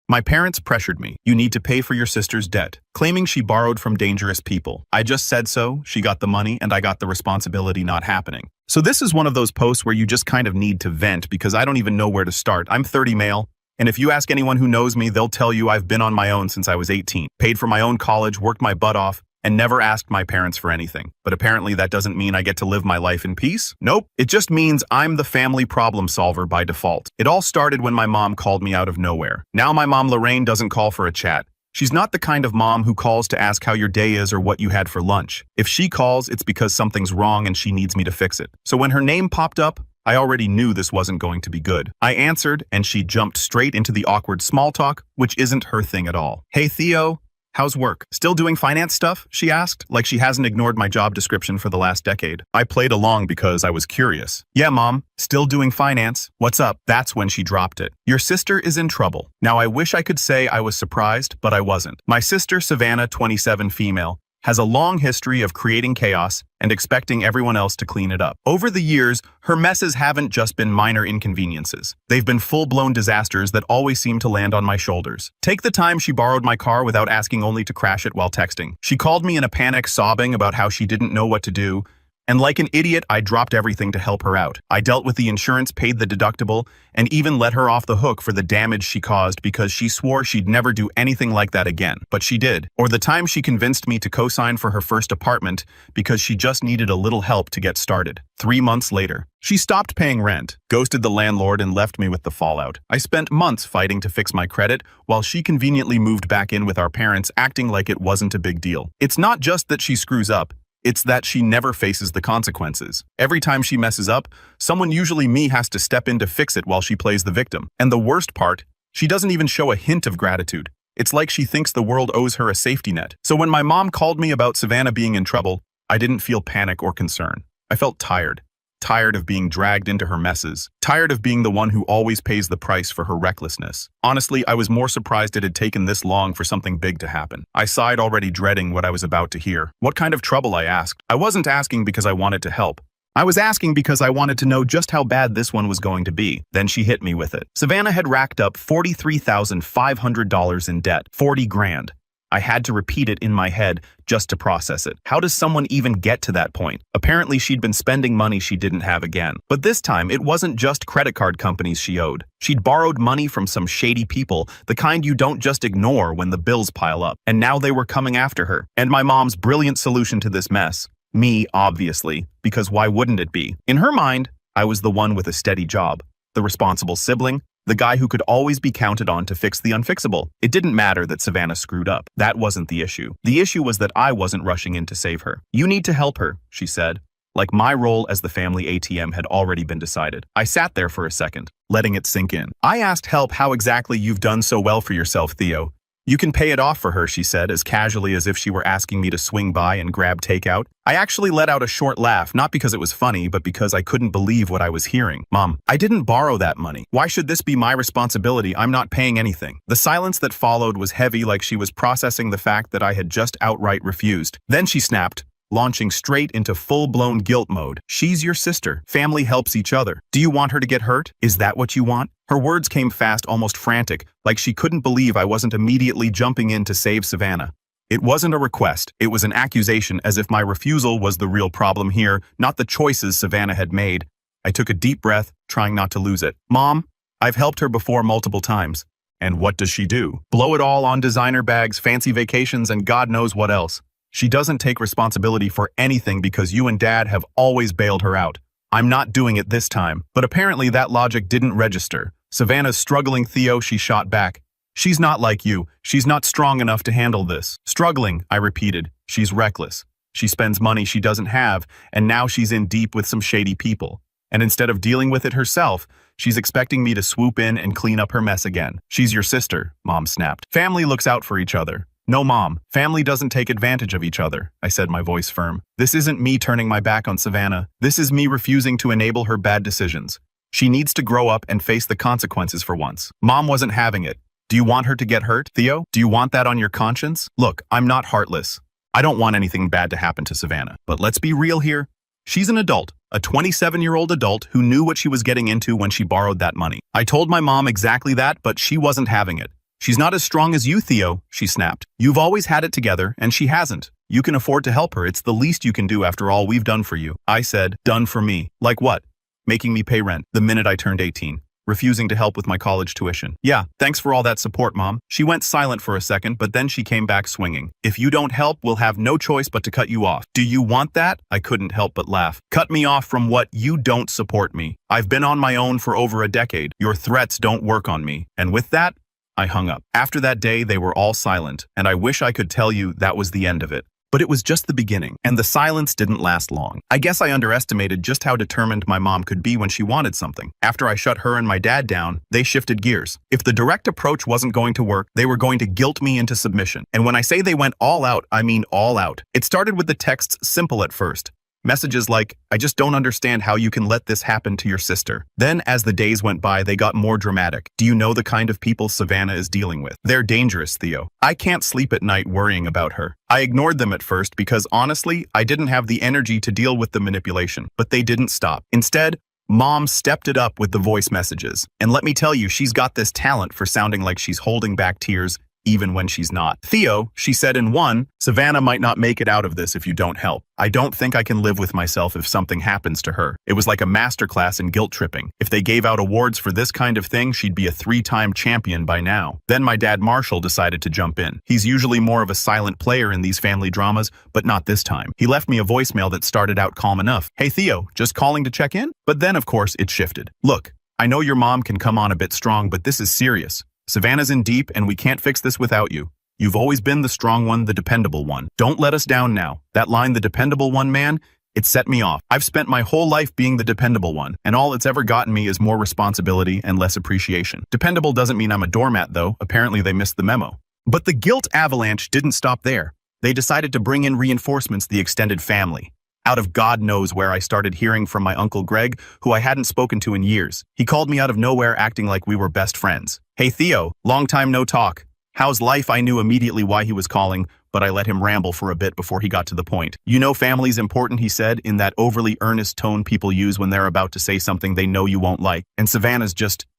My parents pressured me. You need to pay for your sister's debt, claiming she borrowed from dangerous people. I just said so, she got the money, and I got the responsibility not happening. So this is one of those posts where you just kind of need to vent because I don't even know where to start. I'm 30 male, and if you ask anyone who knows me, they'll tell you I've been on my own since I was 18, paid for my own college, worked my butt off, and never asked my parents for anything. But apparently that doesn't mean I get to live my life in peace. Nope. It just means I'm the family problem solver by default. It all started when my mom called me out of nowhere. Now my mom Lorraine doesn't call for a chat. She's not the kind of mom who calls to ask how your day is or what you had for lunch. If she calls, it's because something's wrong and she needs me to fix it. So when her name popped up, I already knew this wasn't going to be good. I answered, and she jumped straight into the awkward small talk, which isn't her thing at all. Hey, Theo. How's work? Still doing finance stuff? She asked, like she hasn't ignored my job description for the last decade. I played along because I was curious. Yeah, Mom, still doing finance. What's up? That's when she dropped it. Your sister is in trouble. Now I wish I could say I was surprised, but I wasn't. My sister, Savannah, 27 female, has a long history of creating chaos and expecting everyone else to clean it up. Over the years, her messes haven't just been minor inconveniences. They've been full-blown disasters that always seem to land on my shoulders. Take the time she borrowed my car without asking only to crash it while texting. She called me in a panic, sobbing about how she didn't know what to do. And like an idiot, I dropped everything to help her out. I dealt with the insurance, paid the deductible, and even let her off the hook for the damage she caused because she swore she'd never do anything like that again. But she did. Or the time she convinced me to co-sign for her first apartment because she just needed a little help to get started. 3 months later, she stopped paying rent, ghosted the landlord, and left me with the fallout. I spent months fighting to fix my credit while she conveniently moved back in with our parents, acting like it wasn't a big deal. It's not just that she screws up. It's that she never faces the consequences. Every time she messes up, someone, usually me, has to step in to fix it while she plays the victim. And the worst part, she doesn't even show a hint of gratitude. It's like she thinks the world owes her a safety net. So when my mom called me about Savannah being in trouble, I didn't feel panic or concern. I felt tired. Tired of being dragged into her messes. Tired of being the one who always pays the price for her recklessness. Honestly, I was more surprised it had taken this long for something big to happen. I sighed, already dreading what I was about to hear. What kind of trouble, I asked. I wasn't asking because I wanted to help. I was asking because I wanted to know just how bad this one was going to be. Then she hit me with it. Savannah had racked up $43,500 in debt. 40 grand. I had to repeat it in my head just to process it. How does someone even get to that point? Apparently she'd been spending money she didn't have again. But this time, it wasn't just credit card companies she owed. She'd borrowed money from some shady people, the kind you don't just ignore when the bills pile up. And now they were coming after her. And my mom's brilliant solution to this mess. Me, obviously, because why wouldn't it be? In her mind, I was the one with a steady job, the responsible sibling, the guy who could always be counted on to fix the unfixable. It didn't matter that Savannah screwed up. That wasn't the issue. The issue was that I wasn't rushing in to save her. You need to help her, she said. Like my role as the family ATM had already been decided. I sat there for a second, letting it sink in. I asked help how exactly you've done so well for yourself, Theo. You can pay it off for her, she said, as casually as if she were asking me to swing by and grab takeout. I actually let out a short laugh, not because it was funny, but because I couldn't believe what I was hearing. Mom, I didn't borrow that money. Why should this be my responsibility? I'm not paying anything. The silence that followed was heavy, like she was processing the fact that I had just outright refused. Then she snapped, launching straight into full-blown guilt mode. She's your sister. Family helps each other. Do you want her to get hurt? Is that what you want? Her words came fast, almost frantic, like she couldn't believe I wasn't immediately jumping in to save Savannah. It wasn't a request. It was an accusation, as if my refusal was the real problem here, not the choices Savannah had made. I took a deep breath, trying not to lose it. Mom, I've helped her before multiple times. And what does she do? Blow it all on designer bags, fancy vacations, and God knows what else. She doesn't take responsibility for anything because you and Dad have always bailed her out. I'm not doing it this time. But apparently that logic didn't register. Savannah's struggling, Theo, she shot back. She's not like you. She's not strong enough to handle this. Struggling, I repeated. She's reckless. She spends money she doesn't have, and now she's in deep with some shady people. And instead of dealing with it herself, she's expecting me to swoop in and clean up her mess again. She's your sister, Mom snapped. Family looks out for each other. No, Mom, family doesn't take advantage of each other, I said, my voice firm. This isn't me turning my back on Savannah. This is me refusing to enable her bad decisions. She needs to grow up and face the consequences for once. Mom wasn't having it. Do you want her to get hurt, Theo? Do you want that on your conscience? Look, I'm not heartless. I don't want anything bad to happen to Savannah. But let's be real here. She's an adult, a 27-year-old adult who knew what she was getting into when she borrowed that money. I told my mom exactly that, but she wasn't having it. She's not as strong as you, Theo, she snapped. You've always had it together, and she hasn't. You can afford to help her. It's the least you can do after all we've done for you. I said, done for me. Like what? Making me pay rent the minute I turned 18. Refusing to help with my college tuition. Yeah, thanks for all that support, Mom. She went silent for a second, but then she came back swinging. If you don't help, we'll have no choice but to cut you off. Do you want that? I couldn't help but laugh. Cut me off from what? You don't support me. I've been on my own for over a decade. Your threats don't work on me. And with that, I hung up. After that day, they were all silent, and I wish I could tell you that was the end of it. But it was just the beginning, and the silence didn't last long. I guess I underestimated just how determined my mom could be when she wanted something. After I shut her and my dad down, they shifted gears. If the direct approach wasn't going to work, they were going to guilt me into submission. And when I say they went all out, I mean all out. It started with the texts simple at first. Messages like, I just don't understand how you can let this happen to your sister. Then, as the days went by, they got more dramatic. Do you know the kind of people Savannah is dealing with? They're dangerous, Theo. I can't sleep at night worrying about her. I ignored them at first because, honestly, I didn't have the energy to deal with the manipulation. But they didn't stop. Instead, Mom stepped it up with the voice messages. And let me tell you, she's got this talent for sounding like she's holding back tears even when she's not. Theo, she said in one, Savannah might not make it out of this if you don't help. I don't think I can live with myself if something happens to her. It was like a masterclass in guilt tripping. If they gave out awards for this kind of thing, she'd be a 3-time champion by now. Then my dad Marshall decided to jump in. He's usually more of a silent player in these family dramas, but not this time. He left me a voicemail that started out calm enough. Hey Theo, just calling to check in? But then of course it shifted. Look, I know your mom can come on a bit strong, but this is serious. Savannah's in deep and we can't fix this without you. You've always been the strong one, the dependable one. Don't let us down now. That line, the dependable one, man, it set me off. I've spent my whole life being the dependable one, and all it's ever gotten me is more responsibility and less appreciation. Dependable doesn't mean I'm a doormat, though. Apparently they missed the memo. But the guilt avalanche didn't stop there. They decided to bring in reinforcements, the extended family. Out of God knows where, I started hearing from my Uncle Greg, who I hadn't spoken to in years. He called me out of nowhere acting like we were best friends. Hey Theo, long time no talk. How's life? I knew immediately why he was calling, but I let him ramble for a bit before he got to the point. You know family's important, he said, in that overly earnest tone people use when they're about to say something they know you won't like. And Savannah's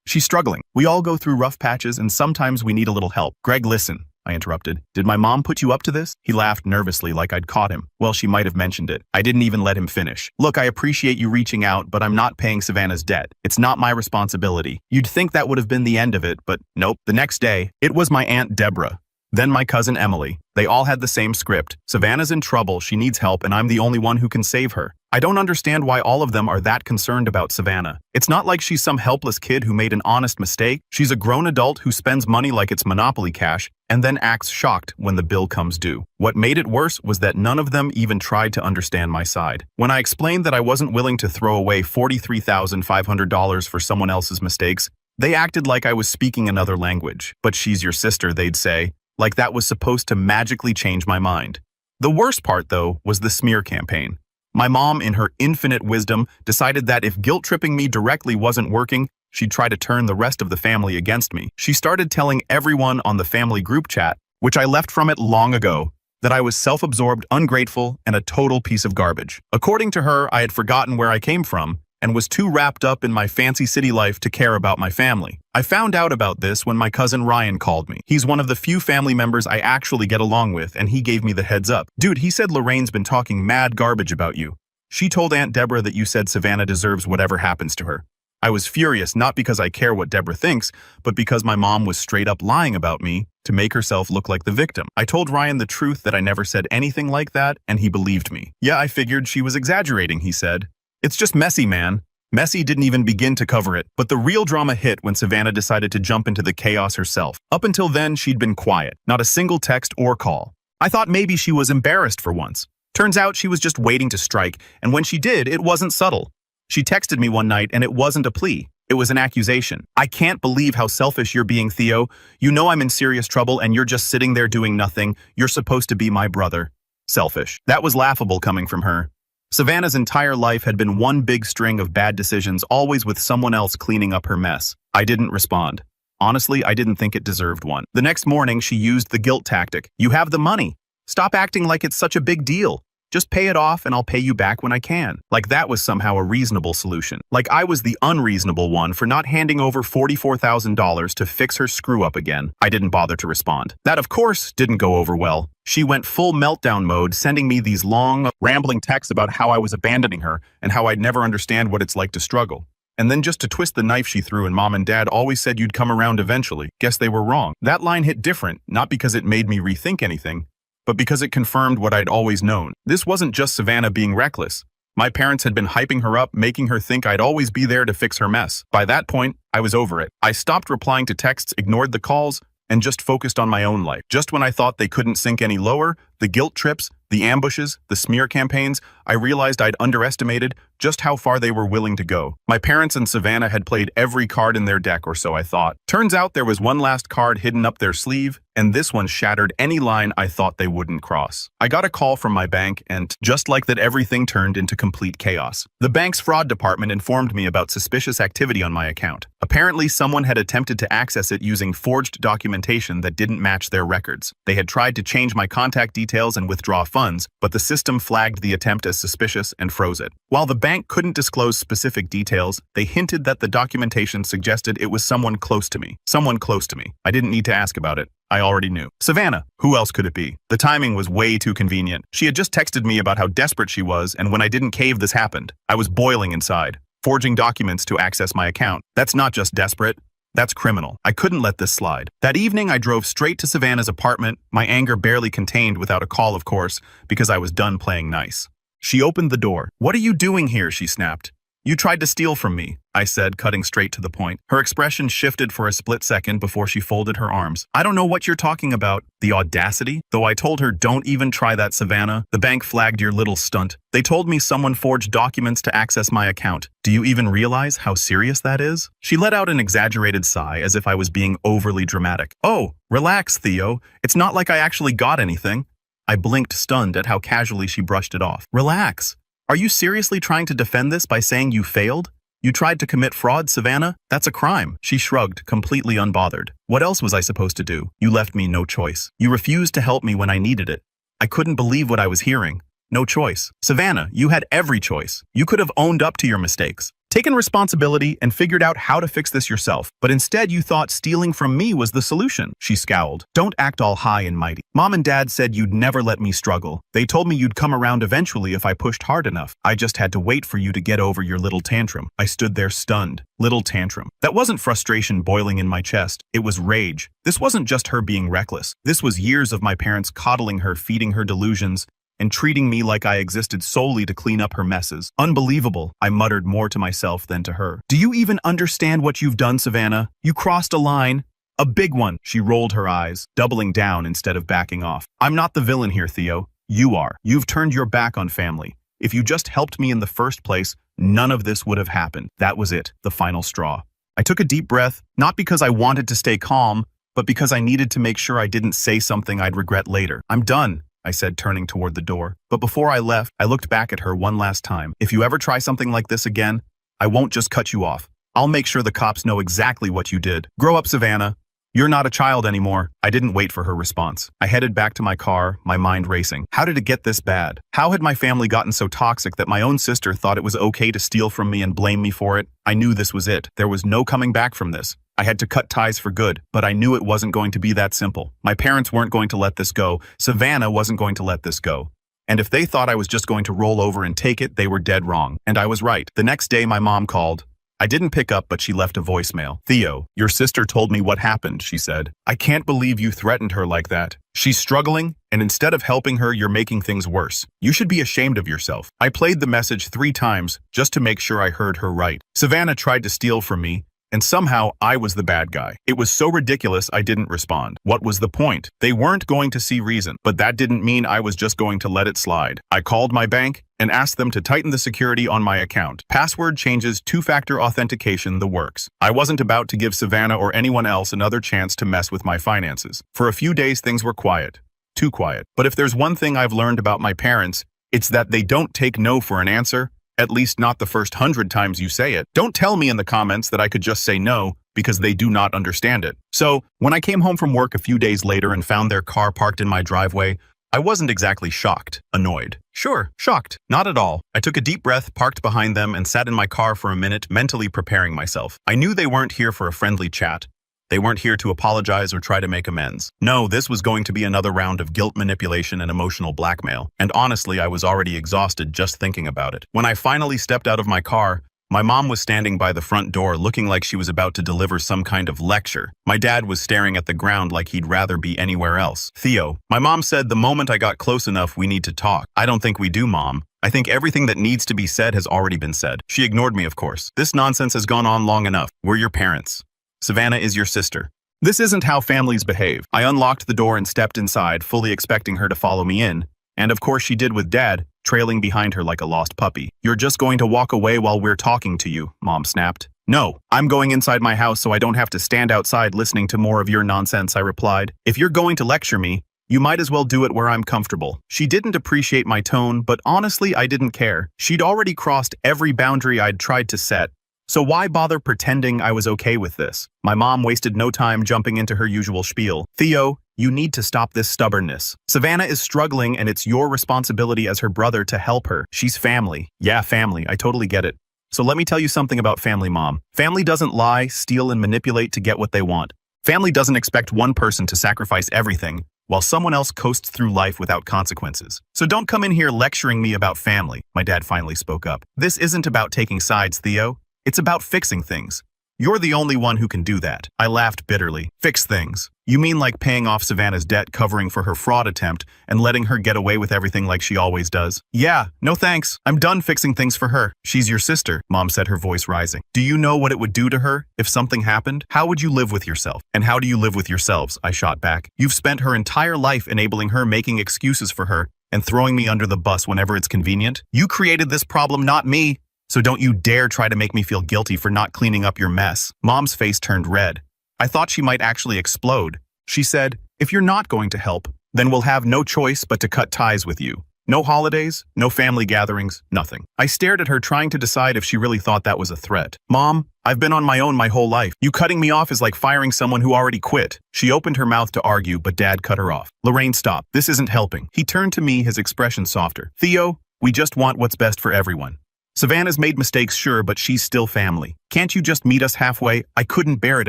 she's struggling. We all go through rough patches and sometimes we need a little help. Greg, listen. I interrupted. Did my mom put you up to this? He laughed nervously like I'd caught him. Well, she might have mentioned it. I didn't even let him finish. Look, I appreciate you reaching out, but I'm not paying Savannah's debt. It's not my responsibility. You'd think that would have been the end of it, but nope. The next day, it was my Aunt Deborah. Then my cousin Emily. They all had the same script. Savannah's in trouble, she needs help, and I'm the only one who can save her. I don't understand why all of them are that concerned about Savannah. It's not like she's some helpless kid who made an honest mistake. She's a grown adult who spends money like it's Monopoly cash and then acts shocked when the bill comes due. What made it worse was that none of them even tried to understand my side. When I explained that I wasn't willing to throw away $43,500 for someone else's mistakes, they acted like I was speaking another language. But she's your sister, they'd say, like that was supposed to magically change my mind. The worst part, though, was the smear campaign. My mom, in her infinite wisdom, decided that if guilt-tripping me directly wasn't working, she'd try to turn the rest of the family against me. She started telling everyone on the family group chat, which I left from it long ago, that I was self-absorbed, ungrateful, and a total piece of garbage. According to her, I had forgotten where I came from and was too wrapped up in my fancy city life to care about my family. I found out about this when my cousin Ryan called me. He's one of the few family members I actually get along with, and he gave me the heads up. Dude, he said Lorraine's been talking mad garbage about you. She told Aunt Deborah that you said Savannah deserves whatever happens to her. I was furious, not because I care what Deborah thinks, but because my mom was straight up lying about me to make herself look like the victim. I told Ryan the truth that I never said anything like that, and he believed me. Yeah, I figured she was exaggerating, he said. It's just messy, man. Messy didn't even begin to cover it, but the real drama hit when Savannah decided to jump into the chaos herself. Up until then, she'd been quiet, not a single text or call. I thought maybe she was embarrassed for once. Turns out she was just waiting to strike, and when she did, it wasn't subtle. She texted me one night, and it wasn't a plea. It was an accusation. I can't believe how selfish you're being, Theo. You know I'm in serious trouble, and you're just sitting there doing nothing. You're supposed to be my brother. Selfish. That was laughable coming from her. Savannah's entire life had been one big string of bad decisions, always with someone else cleaning up her mess. I didn't respond. Honestly, I didn't think it deserved one. The next morning, she used the guilt tactic. You have the money. Stop acting like it's such a big deal. Just pay it off and I'll pay you back when I can. Like that was somehow a reasonable solution. Like I was the unreasonable one for not handing over $44,000 to fix her screw-up again. I didn't bother to respond. That, of course, didn't go over well. She went full meltdown mode, sending me these long, rambling texts about how I was abandoning her and how I'd never understand what it's like to struggle. And then just to twist the knife she threw, and Mom and Dad always said you'd come around eventually. Guess they were wrong. That line hit different, not because it made me rethink anything, but because it confirmed what I'd always known. This wasn't just Savannah being reckless. My parents had been hyping her up, making her think I'd always be there to fix her mess. By that point, I was over it. I stopped replying to texts, ignored the calls, and just focused on my own life. Just when I thought they couldn't sink any lower, the guilt trips, the ambushes, the smear campaigns, I realized I'd underestimated just how far they were willing to go. My parents and Savannah had played every card in their deck, or so I thought. Turns out there was one last card hidden up their sleeve, and this one shattered any line I thought they wouldn't cross. I got a call from my bank, and just like that, everything turned into complete chaos. The bank's fraud department informed me about suspicious activity on my account. Apparently, someone had attempted to access it using forged documentation that didn't match their records. They had tried to change my contact details and withdraw funds, but the system flagged the attempt as suspicious and froze it. While the bank couldn't disclose specific details, they hinted that the documentation suggested it was someone close to me. Someone close to me. I didn't need to ask about it. I already knew. Savannah. Who else could it be? The timing was way too convenient. She had just texted me about how desperate she was, and when I didn't cave, this happened. I was boiling inside, forging documents to access my account. That's not just desperate. That's criminal. I couldn't let this slide. That evening, I drove straight to Savannah's apartment, my anger barely contained without a call, of course, because I was done playing nice. She opened the door. "What are you doing here?" she snapped. "You tried to steal from me," I said, cutting straight to the point. Her expression shifted for a split second before she folded her arms. "I don't know what you're talking about." The audacity? Though I told her, "Don't even try that, Savannah. The bank flagged your little stunt. They told me someone forged documents to access my account. Do you even realize how serious that is?" She let out an exaggerated sigh as if I was being overly dramatic. "Oh, relax, Theo. It's not like I actually got anything." I blinked, stunned at how casually she brushed it off. "Relax. Are you seriously trying to defend this by saying you failed? You tried to commit fraud, Savannah? That's a crime." She shrugged, completely unbothered. "What else was I supposed to do? You left me no choice. You refused to help me when I needed it." I couldn't believe what I was hearing. No choice. Savannah, you had every choice. You could have owned up to your mistakes, taken responsibility, and figured out how to fix this yourself. But instead, you thought stealing from me was the solution. She scowled. "Don't act all high and mighty. Mom and Dad said you'd never let me struggle. They told me you'd come around eventually if I pushed hard enough. I just had to wait for you to get over your little tantrum." I stood there stunned. Little tantrum. That wasn't frustration boiling in my chest. It was rage. This wasn't just her being reckless. This was years of my parents coddling her, feeding her delusions, and treating me like I existed solely to clean up her messes. Unbelievable, I muttered more to myself than to her. "Do you even understand what you've done, Savannah? You crossed a line. A big one." She rolled her eyes, doubling down instead of backing off. "I'm not the villain here, Theo. You are. You've turned your back on family. If you just helped me in the first place, none of this would have happened." That was it, the final straw. I took a deep breath, not because I wanted to stay calm, but because I needed to make sure I didn't say something I'd regret later. "I'm done," I said, turning toward the door. But before I left, I looked back at her one last time. "If you ever try something like this again, I won't just cut you off. I'll make sure the cops know exactly what you did. Grow up, Savannah. You're not a child anymore." I didn't wait for her response. I headed back to my car, my mind racing. How did it get this bad? How had my family gotten so toxic that my own sister thought it was okay to steal from me and blame me for it? I knew this was it. There was no coming back from this. I had to cut ties for good, but I knew it wasn't going to be that simple. My parents weren't going to let this go. Savannah wasn't going to let this go. And if they thought I was just going to roll over and take it, they were dead wrong. And I was right. The next day, my mom called. I didn't pick up, but she left a voicemail. "Theo, your sister told me what happened," she said. "I can't believe you threatened her like that. She's struggling, and instead of helping her, you're making things worse. You should be ashamed of yourself." I played the message 3 times just to make sure I heard her right. Savannah tried to steal from me, and somehow I was the bad guy. It was so ridiculous I didn't respond. What was the point? They weren't going to see reason, but that didn't mean I was just going to let it slide. I called my bank and asked them to tighten the security on my account. Password changes, 2-factor authentication, the works. I wasn't about to give Savannah or anyone else another chance to mess with my finances. For a few days, things were quiet. Too quiet. But if there's one thing I've learned about my parents, it's that they don't take no for an answer. At least not the first 100 times you say it. Don't tell me in the comments that I could just say no, because they do not understand it. So, when I came home from work a few days later and found their car parked in my driveway, I wasn't exactly shocked, annoyed. Sure, shocked. Not at all. I took a deep breath, parked behind them, and sat in my car for a minute, mentally preparing myself. I knew they weren't here for a friendly chat. They weren't here to apologize or try to make amends. No, this was going to be another round of guilt manipulation and emotional blackmail. And honestly, I was already exhausted just thinking about it. When I finally stepped out of my car, my mom was standing by the front door looking like she was about to deliver some kind of lecture. My dad was staring at the ground like he'd rather be anywhere else. Theo, my mom said the moment I got close enough, we need to talk. I don't think we do, Mom. I think everything that needs to be said has already been said. She ignored me, of course. This nonsense has gone on long enough. We're your parents. Savannah is your sister. This isn't how families behave. I unlocked the door and stepped inside, fully expecting her to follow me in. And of course she did with Dad, trailing behind her like a lost puppy. You're just going to walk away while we're talking to you, Mom snapped. No, I'm going inside my house so I don't have to stand outside listening to more of your nonsense, I replied. If you're going to lecture me, you might as well do it where I'm comfortable. She didn't appreciate my tone, but honestly, I didn't care. She'd already crossed every boundary I'd tried to set. So why bother pretending I was okay with this? My mom wasted no time jumping into her usual spiel. Theo, you need to stop this stubbornness. Savannah is struggling and it's your responsibility as her brother to help her. She's family. Yeah, family. I totally get it. So let me tell you something about family, Mom. Family doesn't lie, steal, and manipulate to get what they want. Family doesn't expect one person to sacrifice everything while someone else coasts through life without consequences. So don't come in here lecturing me about family, my dad finally spoke up. This isn't about taking sides, Theo. It's about fixing things. You're the only one who can do that. I laughed bitterly. Fix things. You mean like paying off Savannah's debt, covering for her fraud attempt, and letting her get away with everything like she always does? Yeah, no thanks. I'm done fixing things for her. She's your sister, Mom said, her voice rising. Do you know what it would do to her if something happened? How would you live with yourself? And how do you live with yourselves? I shot back. You've spent her entire life enabling her, making excuses for her, and throwing me under the bus whenever it's convenient. You created this problem, not me. So don't you dare try to make me feel guilty for not cleaning up your mess. Mom's face turned red. I thought she might actually explode. She said, if you're not going to help, then we'll have no choice but to cut ties with you. No holidays, no family gatherings, nothing. I stared at her, trying to decide if she really thought that was a threat. Mom, I've been on my own my whole life. You cutting me off is like firing someone who already quit. She opened her mouth to argue, but Dad cut her off. Lorraine, stop. This isn't helping. He turned to me, his expression softer. Theo, we just want what's best for everyone. Savannah's made mistakes, sure, but she's still family. Can't you just meet us halfway? I couldn't bear it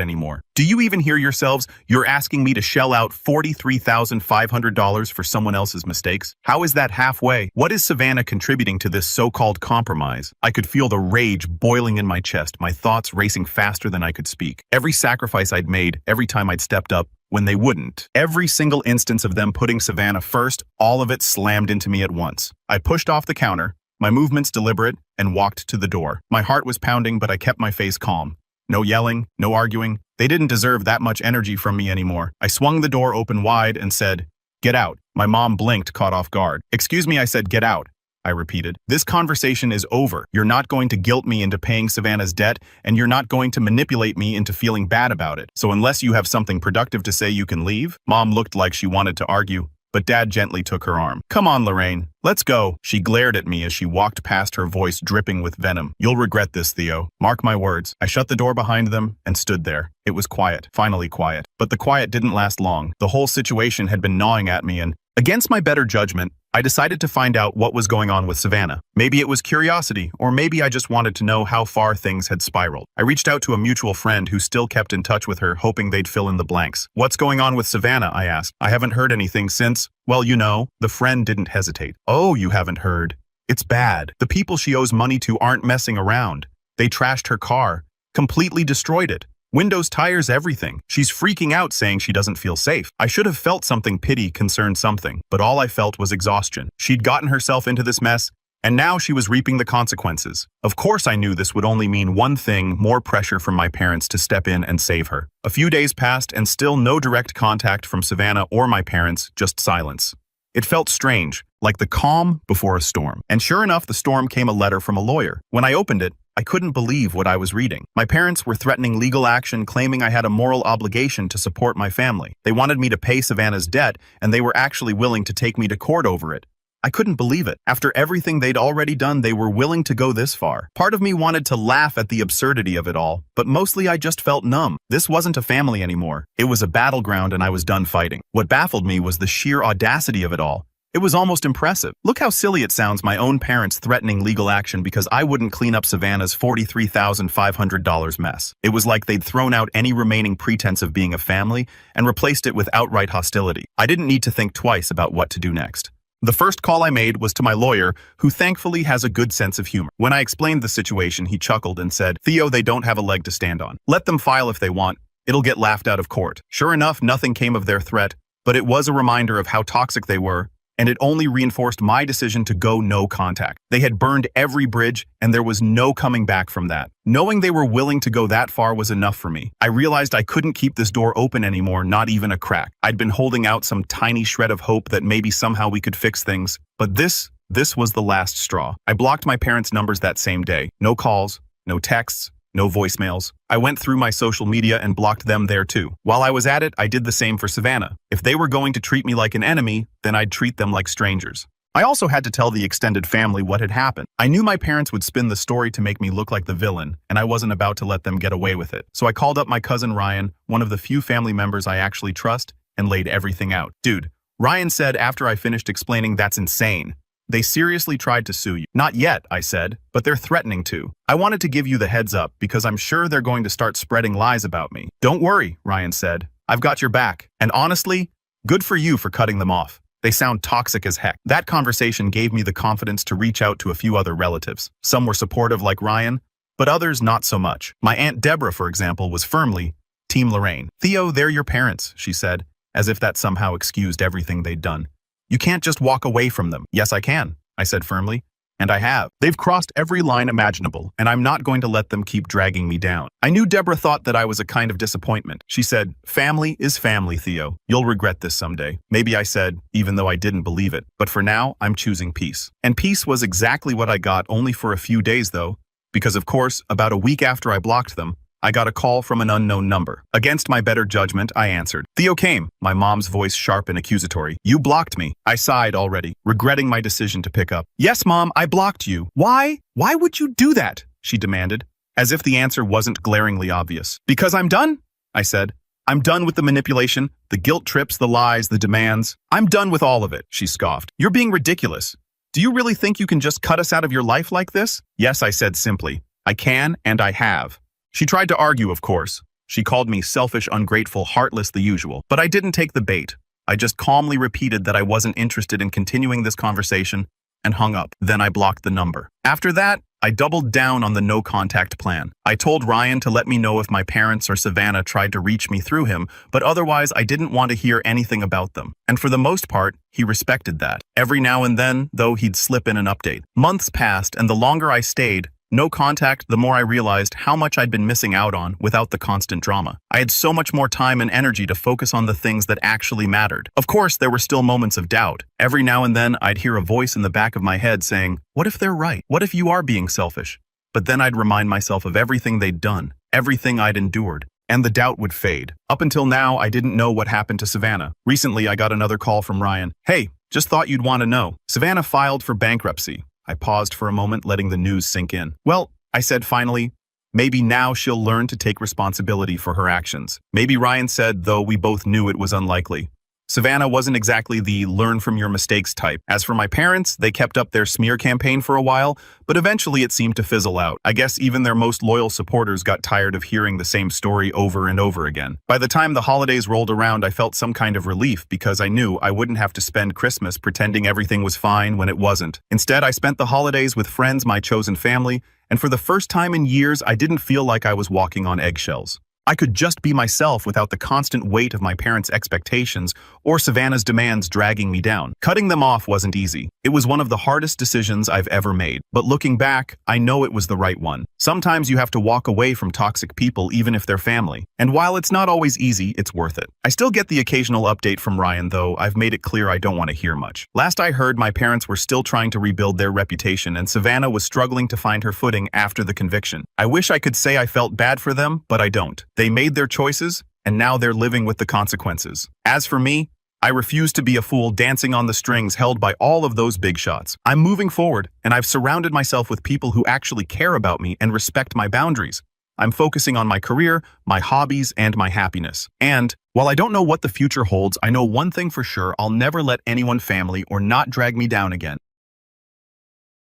anymore. Do you even hear yourselves? You're asking me to shell out $43,500 for someone else's mistakes? How is that halfway? What is Savannah contributing to this so-called compromise? I could feel the rage boiling in my chest, my thoughts racing faster than I could speak. Every sacrifice I'd made, every time I'd stepped up, when they wouldn't. Every single instance of them putting Savannah first, all of it slammed into me at once. I pushed off the counter, my movements deliberate, and walked to the door. My heart was pounding, but I kept my face calm. No yelling, no arguing. They didn't deserve that much energy from me anymore. I swung the door open wide and said, "Get out." My mom blinked, caught off guard. "Excuse me," I said, "Get out," I repeated. "This conversation is over. You're not going to guilt me into paying Savannah's debt, and you're not going to manipulate me into feeling bad about it. So unless you have something productive to say, you can leave." Mom looked like she wanted to argue, but Dad gently took her arm. "Come on, Lorraine. Let's go." She glared at me as she walked past, her voice dripping with venom. "You'll regret this, Theo. Mark my words." I shut the door behind them and stood there. It was quiet, finally quiet. But the quiet didn't last long. The whole situation had been gnawing at me, and against my better judgment, I decided to find out what was going on with Savannah. Maybe it was curiosity, or maybe I just wanted to know how far things had spiraled. I reached out to a mutual friend who still kept in touch with her, hoping they'd fill in the blanks. "What's going on with Savannah?" I asked. "I haven't heard anything since..." "Well, you know," the friend didn't hesitate. "Oh, you haven't heard. It's bad. The people she owes money to aren't messing around. They trashed her car, completely destroyed it. Windows, tires, everything. She's freaking out, saying she doesn't feel safe." I should have felt something, pity, concern, something, but all I felt was exhaustion. She'd gotten herself into this mess, and now she was reaping the consequences. Of course I knew this would only mean one thing: more pressure from my parents to step in and save her. A few days passed, and still no direct contact from Savannah or my parents, just silence. It felt strange, like the calm before a storm. And sure enough, the storm came, a letter from a lawyer. When I opened it, I couldn't believe what I was reading. My parents were threatening legal action, claiming I had a moral obligation to support my family. They wanted me to pay Savannah's debt, and they were actually willing to take me to court over it. I couldn't believe it. After everything they'd already done, they were willing to go this far. Part of me wanted to laugh at the absurdity of it all, but mostly I just felt numb. This wasn't a family anymore. It was a battleground, and I was done fighting. What baffled me was the sheer audacity of it all. It was almost impressive. Look how silly it sounds, my own parents threatening legal action because I wouldn't clean up Savannah's $43,500 mess. It was like they'd thrown out any remaining pretense of being a family and replaced it with outright hostility. I didn't need to think twice about what to do next. The first call I made was to my lawyer, who thankfully has a good sense of humor. When I explained the situation, he chuckled and said, "Theo, they don't have a leg to stand on. Let them file if they want. It'll get laughed out of court." Sure enough, nothing came of their threat, but it was a reminder of how toxic they were, and it only reinforced my decision to go no contact. They had burned every bridge, and there was no coming back from that. Knowing they were willing to go that far was enough for me. I realized I couldn't keep this door open anymore, not even a crack. I'd been holding out some tiny shred of hope that maybe somehow we could fix things, but this was the last straw. I blocked my parents' numbers that same day. No calls, no texts, no voicemails. I went through my social media and blocked them there too. While I was at it, I did the same for Savannah. If they were going to treat me like an enemy, then I'd treat them like strangers. I also had to tell the extended family what had happened. I knew my parents would spin the story to make me look like the villain, and I wasn't about to let them get away with it. So I called up my cousin Ryan, one of the few family members I actually trust, and laid everything out. "Dude," Ryan said after I finished explaining, "that's insane. They seriously tried to sue you." "Not yet," I said, "but they're threatening to. I wanted to give you the heads up because I'm sure they're going to start spreading lies about me." "Don't worry," Ryan said. "I've got your back. And honestly, good for you for cutting them off. They sound toxic as heck." That conversation gave me the confidence to reach out to a few other relatives. Some were supportive like Ryan, but others not so much. My Aunt Deborah, for example, was firmly Team Lorraine. "Theo, they're your parents," she said, as if that somehow excused everything they'd done. "You can't just walk away from them." "Yes, I can," I said firmly, "and I have. They've crossed every line imaginable, and I'm not going to let them keep dragging me down." I knew Deborah thought that I was a kind of disappointment. She said, "Family is family, Theo. You'll regret this someday." Maybe I said, even though I didn't believe it. But for now, I'm choosing peace. And peace was exactly what I got, only for a few days though, because of course, about a week after I blocked them, I got a call from an unknown number. Against my better judgment, I answered. "Theo came," my mom's voice sharp and accusatory. "You blocked me." I sighed already, regretting my decision to pick up. "Yes, Mom, I blocked you." "Why? Why would you do that?" she demanded, as if the answer wasn't glaringly obvious. "Because I'm done," I said. "I'm done with the manipulation, the guilt trips, the lies, the demands. I'm done with all of it," she scoffed. "You're being ridiculous. Do you really think you can just cut us out of your life like this?" "Yes," I said simply. "I can, and I have." She tried to argue, of course. She called me selfish, ungrateful, heartless, the usual. But I didn't take the bait. I just calmly repeated that I wasn't interested in continuing this conversation and hung up. Then I blocked the number. After that, I doubled down on the no-contact plan. I told Ryan to let me know if my parents or Savannah tried to reach me through him, but otherwise I didn't want to hear anything about them. And for the most part, he respected that. Every now and then, though, he'd slip in an update. Months passed, and the longer I stayed, no contact, the more I realized how much I'd been missing out on without the constant drama. I had so much more time and energy to focus on the things that actually mattered. Of course, there were still moments of doubt. Every now and then, I'd hear a voice in the back of my head saying, "What if they're right? What if you are being selfish?" But then I'd remind myself of everything they'd done, everything I'd endured, and the doubt would fade. Up until now, I didn't know what happened to Savannah. Recently, I got another call from Ryan. "Hey, just thought you'd want to know. Savannah filed for bankruptcy." I paused for a moment, letting the news sink in. "Well," I said finally, "maybe now she'll learn to take responsibility for her actions." "Maybe," Ryan said, though we both knew it was unlikely. Savannah wasn't exactly the learn from your mistakes type. As for my parents, they kept up their smear campaign for a while, but eventually it seemed to fizzle out. I guess even their most loyal supporters got tired of hearing the same story over and over again. By the time the holidays rolled around, I felt some kind of relief because I knew I wouldn't have to spend Christmas pretending everything was fine when it wasn't. Instead, I spent the holidays with friends, my chosen family, and for the first time in years, I didn't feel like I was walking on eggshells. I could just be myself without the constant weight of my parents' expectations or Savannah's demands dragging me down. Cutting them off wasn't easy. It was one of the hardest decisions I've ever made. But looking back, I know it was the right one. Sometimes you have to walk away from toxic people even if they're family. And while it's not always easy, it's worth it. I still get the occasional update from Ryan, though I've made it clear I don't want to hear much. Last I heard, my parents were still trying to rebuild their reputation, and Savannah was struggling to find her footing after the conviction. I wish I could say I felt bad for them, but I don't. They made their choices, and now they're living with the consequences. As for me, I refuse to be a fool dancing on the strings held by all of those big shots. I'm moving forward, and I've surrounded myself with people who actually care about me and respect my boundaries. I'm focusing on my career, my hobbies, and my happiness. And while I don't know what the future holds, I know one thing for sure: I'll never let anyone, family, or not drag me down again.